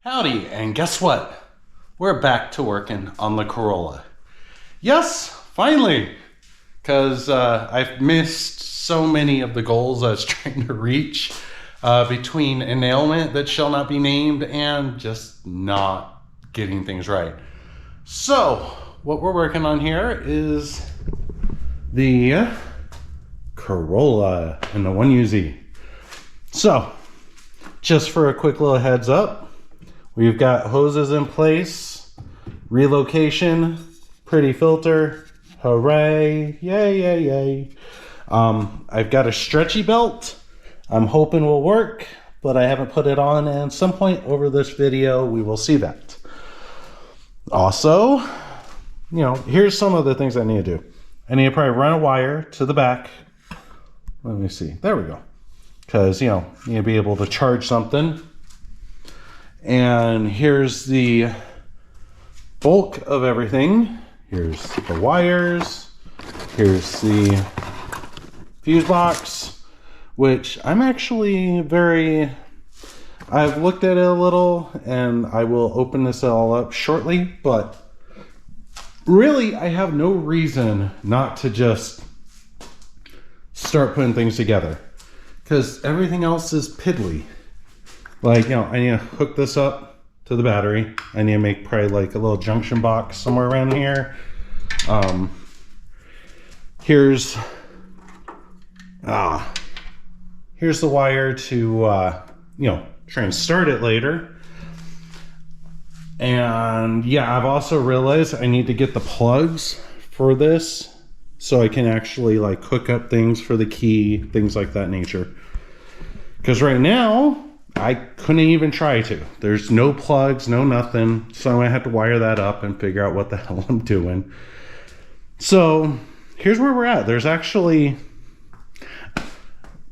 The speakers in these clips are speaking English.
Howdy, and guess what? We're back to working on the Corolla. Yes, finally, because I've missed so many of the goals I was trying to reach between an ailment that shall not be named and just not getting things right. So, what we're working on here is the Corolla and the 1UZ. So, just for a quick little heads up, we've got hoses in place, relocation, pretty filter, hooray, yay, yay, yay. I've got a stretchy belt. I'm hoping will work, but I haven't put it on, and at some point over this video, we will see that. Also, here's some of the things I need to do. I need to probably run a wire to the back. Let me see, there we go. Because, you need to be able to charge something. And here's the bulk of everything. Here's the wires. Here's the fuse box, which I'm actually I've looked at it a little, and I will open this all up shortly, but really I have no reason not to just start putting things together, because everything else is piddly. Like, I need to hook this up to the battery. I need to make probably like a little junction box somewhere around here. Here's the wire to, try and start it later. And yeah, I've also realized I need to get the plugs for this so I can actually like hook up things for the key, things like that nature. Because right now, I couldn't even try to. There's no plugs, no nothing. So I have to wire that up and figure out what the hell I'm doing. So here's where we're at. There's actually,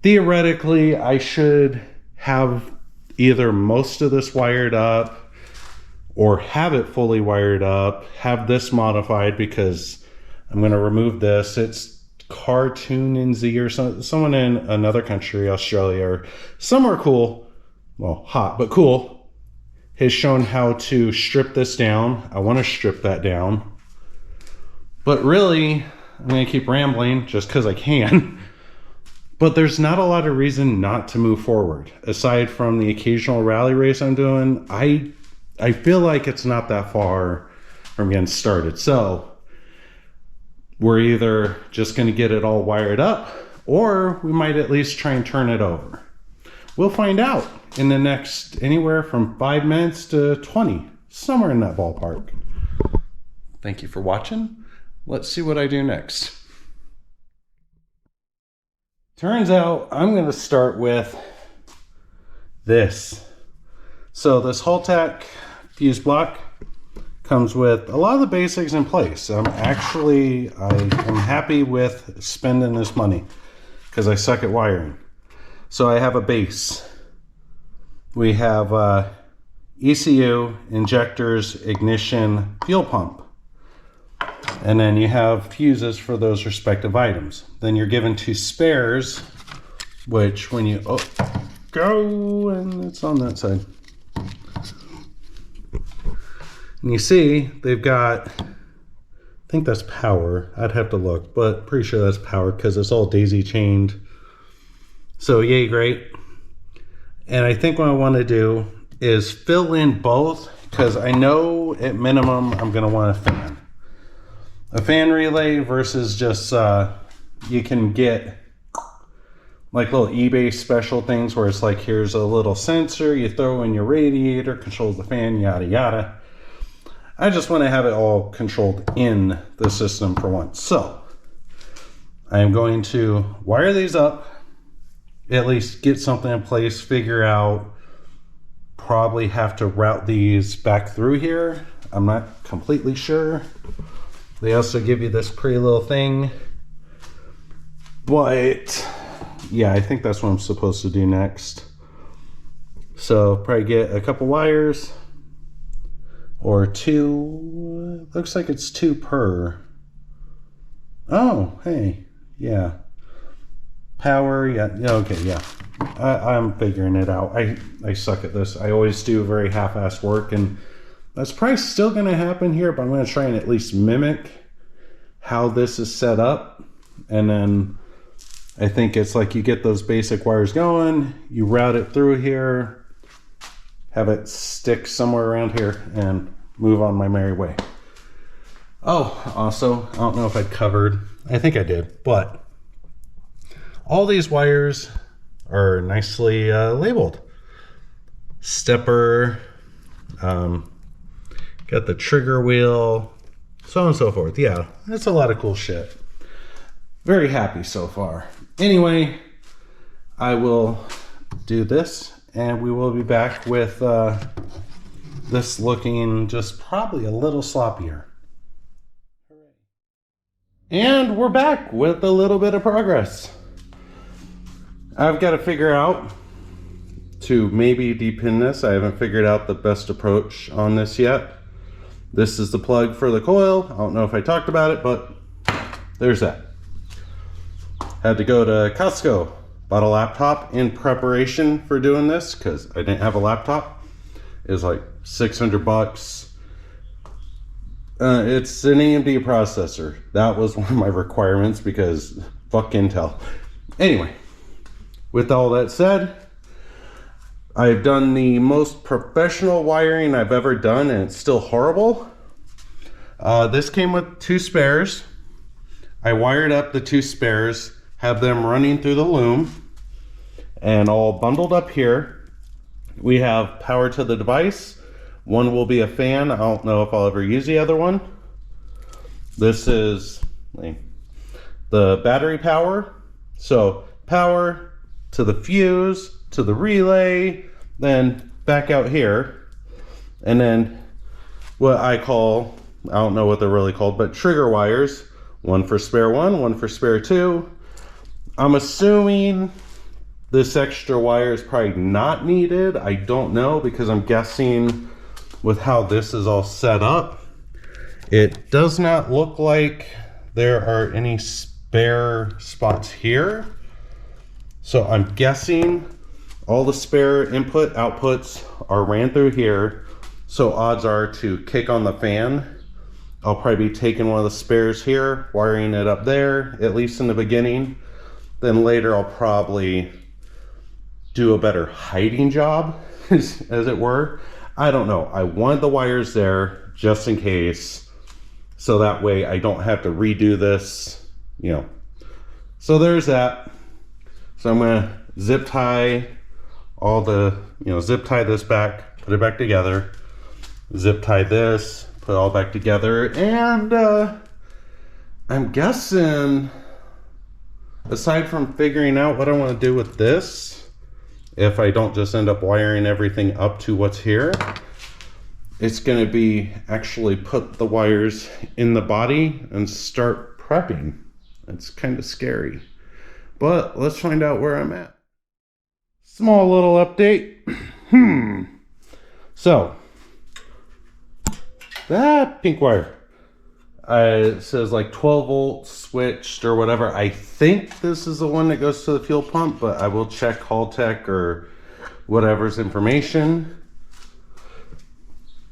theoretically, I should have either most of this wired up or have it fully wired up, have this modified, because I'm going to remove this. It's Cartoon in Z or someone in another country, Australia or somewhere cool. Well, hot, but cool, has shown how to strip this down. I want to strip that down. But really, I'm going to keep rambling just because I can. But there's not a lot of reason not to move forward. Aside from the occasional rally race I'm doing, I feel like it's not that far from getting started. So, we're either just going to get it all wired up, or we might at least try and turn it over. We'll find out in the next anywhere from 5 minutes to 20, somewhere in that ballpark. Thank you for watching. Let's see what I do next. Turns out I'm going to start with this. So this Haltech fuse block comes with a lot of the basics in place. I'm happy with spending this money because I suck at wiring. So I have a base. We have ECU, injectors, ignition, fuel pump. And then you have fuses for those respective items. Then you're given 2 spares, which when you go, and it's on that side. And you see, they've got, I think that's power. I'd have to look, but pretty sure that's power because it's all daisy chained. So yay, great. And I think what I want to do is fill in both, because I know at minimum I'm going to want a fan. A fan relay versus just, you can get like little eBay special things where it's like, here's a little sensor, you throw in your radiator, controls the fan, yada yada. I just want to have it all controlled in the system for once. So I am going to wire these up, at least get something in place, figure out, probably have to route these back through here. I'm not completely sure. They also give you this pretty little thing, but yeah, I think that's what I'm supposed to do next. So probably get a couple wires or 2, looks like it's 2 per. Oh, hey, yeah. Power, yeah, okay, yeah. I'm figuring it out. I suck at this. I always do very half-assed work, and that's probably still going to happen here, but I'm going to try and at least mimic how this is set up. And then I think it's like you get those basic wires going, you route it through here, have it stick somewhere around here, and move on my merry way. Oh, also, I don't know if I covered, I think I did, but all these wires are nicely labeled. Stepper, got the trigger wheel, so on and so forth. Yeah, that's a lot of cool shit. Very happy so far. Anyway, I will do this, and we will be back with this looking just probably a little sloppier. And we're back with a little bit of progress. I've got to figure out to maybe depin this. I haven't figured out the best approach on this yet. This is the plug for the coil. I don't know if I talked about it, but there's that. Had to go to Costco, bought a laptop in preparation for doing this because I didn't have a laptop. It was like 600 bucks. It's an AMD processor. That was one of my requirements because fuck Intel. Anyway, with all that said, I've done the most professional wiring I've ever done, and it's still horrible. This came with 2 spares. I wired up the 2 spares, have them running through the loom, and all bundled up here. We have power to the device. One will be a fan. I don't know if I'll ever use the other one. This is the battery power. So power to the fuse, to the relay, then back out here. And then what I call, I don't know what they're really called, but trigger wires. One for spare 1, one for spare 2. I'm assuming this extra wire is probably not needed. I don't know, because I'm guessing with how this is all set up, it does not look like there are any spare spots here. So I'm guessing all the spare input outputs are ran through here. So odds are to kick on the fan, I'll probably be taking one of the spares here, wiring it up there, at least in the beginning. Then later I'll probably do a better hiding job, as it were. I don't know. I want the wires there just in case, so that way I don't have to redo this, you know. So there's that. So I'm gonna zip tie all the, zip tie this back, put it back together, zip tie this, put it all back together, and I'm guessing, aside from figuring out what I want to do with this, if I don't just end up wiring everything up to what's here, it's going to be actually put the wires in the body and start prepping. It's kind of scary, but let's find out where I'm at. Small little update. So that pink wire, it says like 12 volts switched or whatever. I think this is the one that goes to the fuel pump, but I will check Haltech or whatever's information.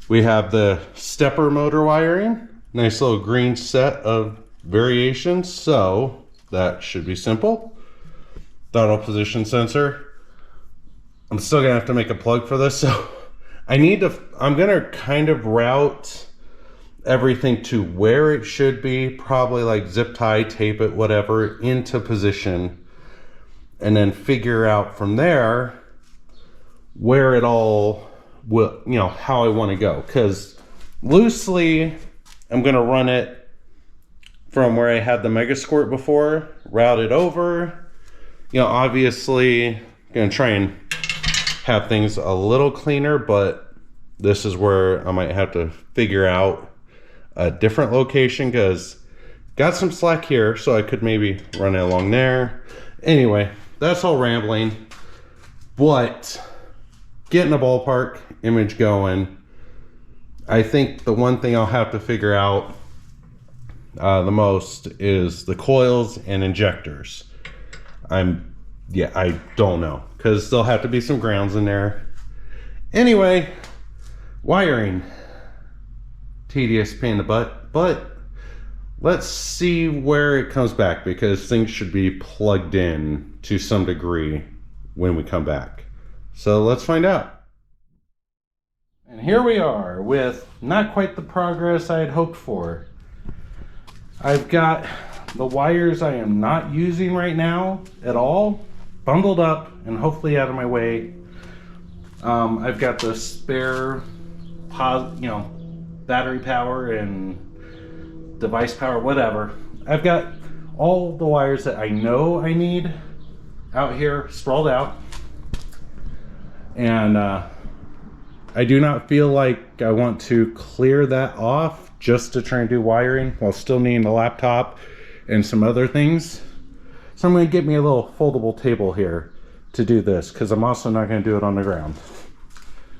We have the stepper motor wiring, nice little green set of variations, so that should be simple. Throttle position sensor. I'm still gonna have to make a plug for this, so I'm gonna kind of route everything to where it should be, probably like zip tie, tape it, whatever, into position, and then figure out from there where it all will, how I want to go. Because loosely, I'm going to run it from where I had the Mega Squirt before, route it over. Obviously, going to try and have things a little cleaner, but this is where I might have to figure out a different location, because got some slack here, so I could maybe run it along there. Anyway, that's all rambling, but getting a ballpark image going. I think the one thing I'll have to figure out the most is the coils and injectors. I don't know, because there'll have to be some grounds in there. Anyway, wiring. Tedious pain in the butt, but let's see where it comes back, because things should be plugged in to some degree when we come back. So let's find out. And here we are with not quite the progress I had hoped for. I've got the wires I am not using right now at all bundled up and hopefully out of my way. I've got the spare battery power and device power, whatever. I've got all the wires that I know I need out here sprawled out, and I do not feel like I want to clear that off just to try and do wiring while still needing a laptop and some other things. So I'm going to get me a little foldable table here to do this, because I'm also not going to do it on the ground.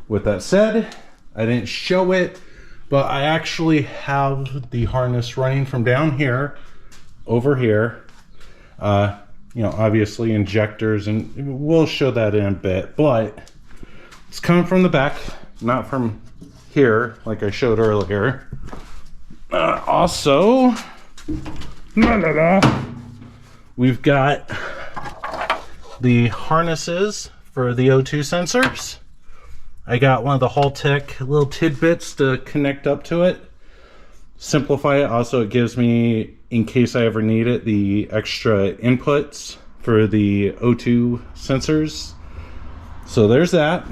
With that said, I didn't show it, but I actually have the harness running from down here over here. Obviously injectors, and we'll show that in a bit, but it's coming from the back, not from here like I showed earlier. Also, we've got the harnesses for the O2 sensors. I got one of the Haltech little tidbits to connect up to it. Simplify it. Also, it gives me, in case I ever need it, the extra inputs for the O2 sensors. So there's that.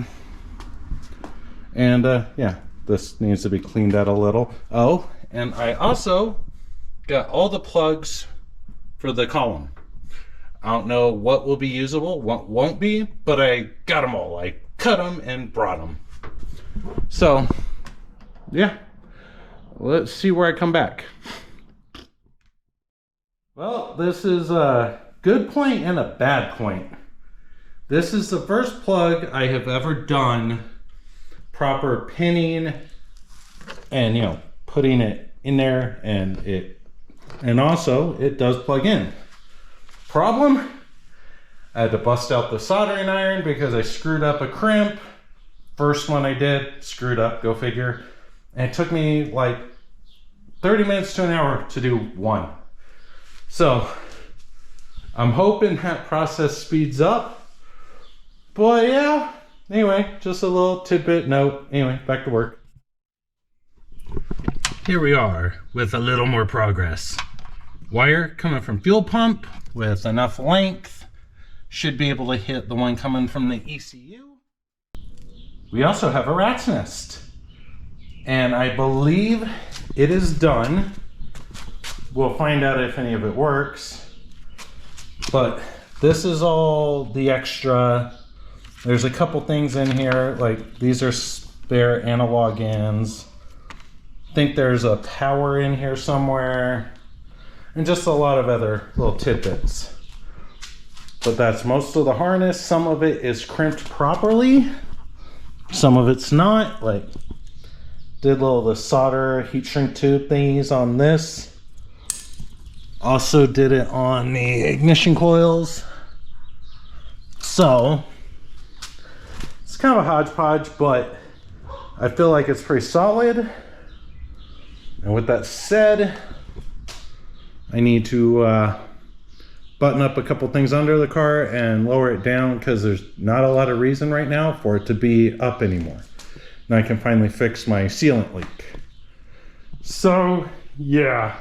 And yeah, this needs to be cleaned out a little. Oh, and I also got all the plugs for the column. I don't know what will be usable, what won't be, but I got them all. I cut them and brought them. So yeah, let's see where I come back. Well, this is a good point and a bad point. This is the first plug I have ever done proper pinning and putting it in there, and also it does plug in. Problem, I had to bust out the soldering iron because I screwed up a crimp. First one I did, screwed up, go figure. And it took me like 30 minutes to an hour to do one. So I'm hoping that process speeds up. But yeah, anyway, just a little tidbit note. Anyway, back to work. Here we are with a little more progress. Wire coming from fuel pump with enough length. Should be able to hit the one coming from the ECU. We also have a rat's nest. And I believe it is done. We'll find out if any of it works. But this is all the extra. There's a couple things in here, like these are spare analog ends. I think there's a power in here somewhere, and just a lot of other little tidbits. But that's most of the harness. Some of it is crimped properly, some of it's not. Like, did the solder heat shrink tube thingies on this. Also did it on the ignition coils. So it's kind of a hodgepodge, but I feel like it's pretty solid. And with that said, I need to button up a couple things under the car and lower it down, because there's not a lot of reason right now for it to be up anymore. Now I can finally fix my sealant leak. So yeah,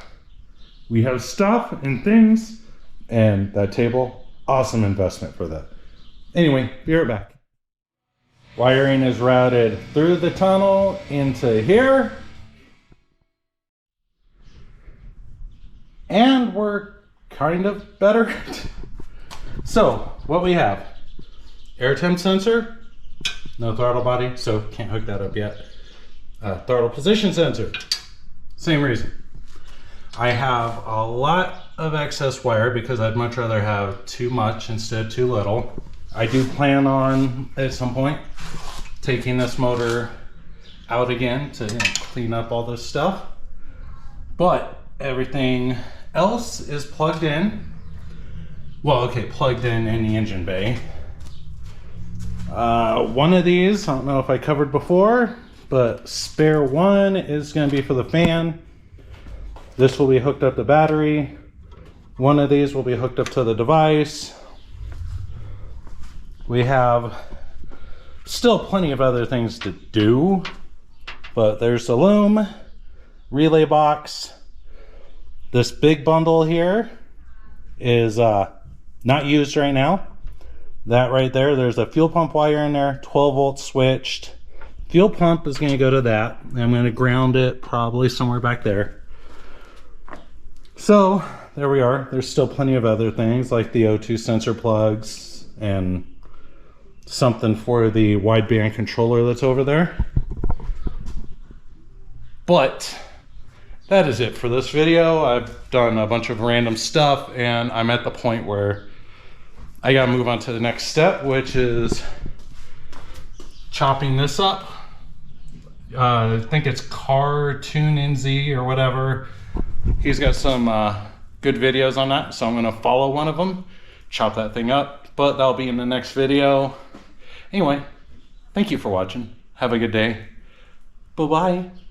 we have stuff and things, and that table, awesome investment for that. Anyway, be right back. Wiring is routed through the tunnel into here. And we're kind of better. So what we have, air temp sensor, no throttle body, so can't hook that up yet. Throttle position sensor, same reason. I have a lot of excess wire because I'd much rather have too much instead of too little. I do plan on, at some point, taking this motor out again to clean up all this stuff. But everything else is plugged in. Well, okay, plugged in the engine bay. One of these, I don't know if I covered before, but spare one is going to be for the fan. This will be hooked up to battery. One of these will be hooked up to the device. We have still plenty of other things to do, but there's the loom, relay box. This big bundle here is not used right now. That right there, there's a fuel pump wire in there, 12 volt switched. Fuel pump is going to go to that. I'm going to ground it probably somewhere back there. So there we are. There's still plenty of other things like the O2 sensor plugs and something for the wideband controller that's over there. But that is it for this video. I've done a bunch of random stuff and I'm at the point where I gotta move on to the next step, which is chopping this up. I think it's Cartoon NZ or whatever. He's got some good videos on that, so I'm gonna follow one of them, chop that thing up, but that'll be in the next video. Anyway, thank you for watching. Have a good day. Bye-bye.